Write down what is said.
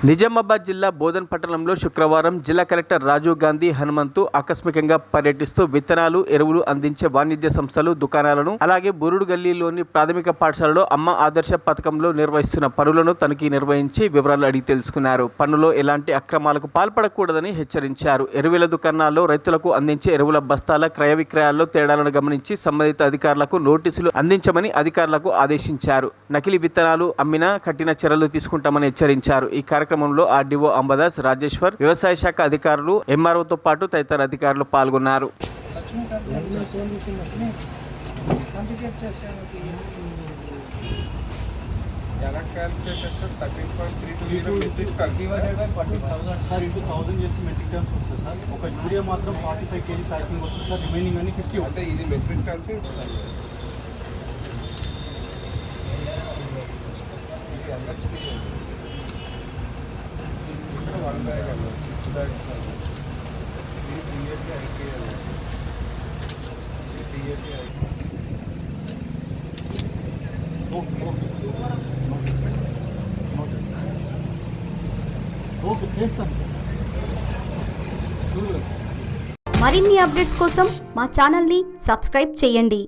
నిజామాబాద్ జిల్లా బోధన్ పట్టణంలో శుక్రవారం జిల్లా కలెక్టర్ రాజీవ్ గాంధీ హనుమంతు ఆకస్మికంగా పర్యటిస్తూ విత్తనాలు, ఎరువులు అందించే వాణిజ్య సంస్థలు, దుకాణాలను, అలాగే బురుడు గల్లీలోని ప్రాథమిక పాఠశాలలో అమ్మ ఆదర్శ పథకంలో నిర్వహిస్తున్న పనులను తనిఖీ నిర్వహించి వివరాలు అడిగి తెలుసుకున్నారు. పనుల్లో ఎలాంటి అక్రమాలకు పాల్పడకూడదని హెచ్చరించారు. ఎరువుల దుకాణాల్లో రైతులకు అందించే ఎరువుల బస్తాల క్రయ విక్రయాల్లో తేడాలను గమనించి సంబంధిత అధికారులకు నోటీసులు అందించమని అధికారులకు ఆదేశించారు. నకిలీ విత్తనాలు అమ్మినా కఠిన చర్యలు తీసుకుంటామని హెచ్చరించారు. ఈ కార్యక్రమంలో ఆర్డీఓ అంబదాస్, రాజేశ్వర్, వ్యవసాయ శాఖ అధికారులు, ఎంఆర్ఓతో పాటు తదితర అధికారులు పాల్గొన్నారు. ఒక యూరియా మాత్రం 45 kg ప్యాకింగ్ వస్తుంది సార్, రిమైనింగ్ అని 50. అంటే ఇది మెట్రిక్ టన్స్ ఇది వన్ బ్యాగ్ అన్న 6 bags ఇది టీఏపీ ఐకేఎల్ టీఏపీ ఓకే చేస్తాం సార్. మరిన్ని అప్డేట్స్ కోసం మా ఛానల్ని సబ్స్క్రైబ్ చేయండి.